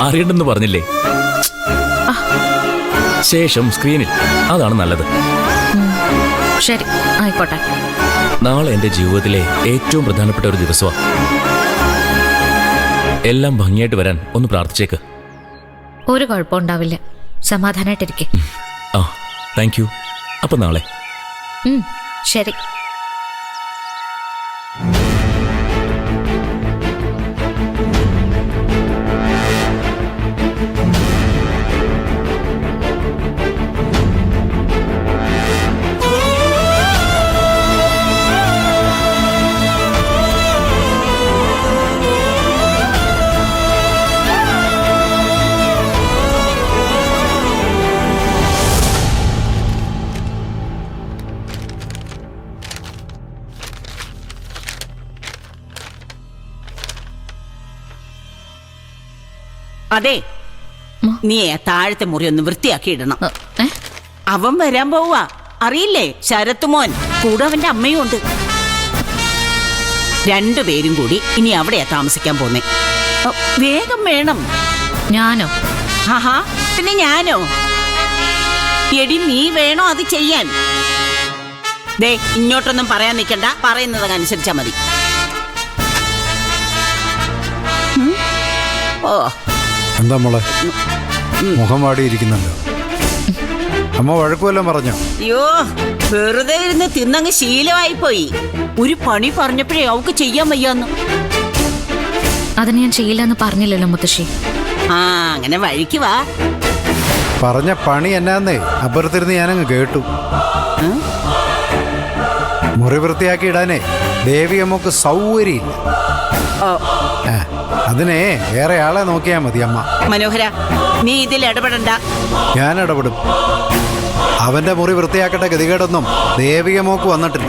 അറിയണ്ടെന്ന് പറഞ്ഞില്ലേ? ശേഷം സ്ക്രീനിൽ. അതാണ് നല്ലത്. ശരി, ആയിക്കോട്ടെ. നാളെ എന്റെ ജീവിതത്തിലെ ഏറ്റവും പ്രധാനപ്പെട്ട ഒരു ദിവസമാണ്. എല്ലാം ഭംഗിയായിട്ട് വരാൻ ഒന്ന് പ്രാർത്ഥിച്ചേക്ക്. ഒരു കുഴപ്പമുണ്ടാവില്ല. സമാധാനായിട്ടിരിക്കെ. ആ, താങ്ക് യു. അപ്പൊ നാളെ. ശരി. അതെ, നീ താഴത്തെ മുറി ഒന്ന് വൃത്തിയാക്കി ഇടണം. അവൻ വരാൻ പോവാ, അറിയില്ലേ? ശരത്ത് മോൻ കൂടെ അവന്റെ അമ്മയും ഉണ്ട്. രണ്ടുപേരും കൂടി ഇനി അവിടെയാ താമസിക്കാൻ പോന്നേ. വേഗം വേണം. ഞാനോ? ആഹാ, പിന്നെ ഞാനോ? എടി, നീ വേണോ അത് ചെയ്യാൻ? ദേ, ഇങ്ങോട്ടൊന്നും പറയാൻ നിൽക്കണ്ട, പറയുന്നതനുസരിച്ചാ മതി. ഓ, എന്താ മോളെ മുഖം വാടിയിരിക്കുന്നല്ലോ? അമ്മ വഴക്കുവെല്ലാം പറഞ്ഞോ? അയ്യോ, വെറുതെ ഇരുന്ന് തിന്നങ്ങ് ശീലമായി പോയി. ഒരു പണി പറഞ്ഞപ്പോഴേ അവക്ക് ചെയ്യാൻ വയ്യാന്ന്. അതിന് ഞാൻ ചെയ്യില്ലെന്ന് പറഞ്ഞില്ലല്ലോ മുത്തശ്ശി. ആ, അങ്ങനെ വഴിക്ക് വാ. പറഞ്ഞ പണി എന്നാന്നേ അപ്പുറത്തിരുന്ന് ഞാനങ്ങ് കേട്ടു. മുറി വൃത്തിയാക്കി ഇടാനേ ദേവിയമ്മക്ക് സൗകര്യമില്ല. അതിനെ വേറെ ആളെ നോക്കിയാ മതി അമ്മ. മനോഹര, നീ ഇതിൽ ഇടപെടണ്ട. ഞാൻ ഇടപെടും. അവന്റെ മുറി വൃത്തിയാക്കേണ്ട ഗതികേടൊന്നും ദേവികമ്മക്ക് വന്നിട്ടില്ല.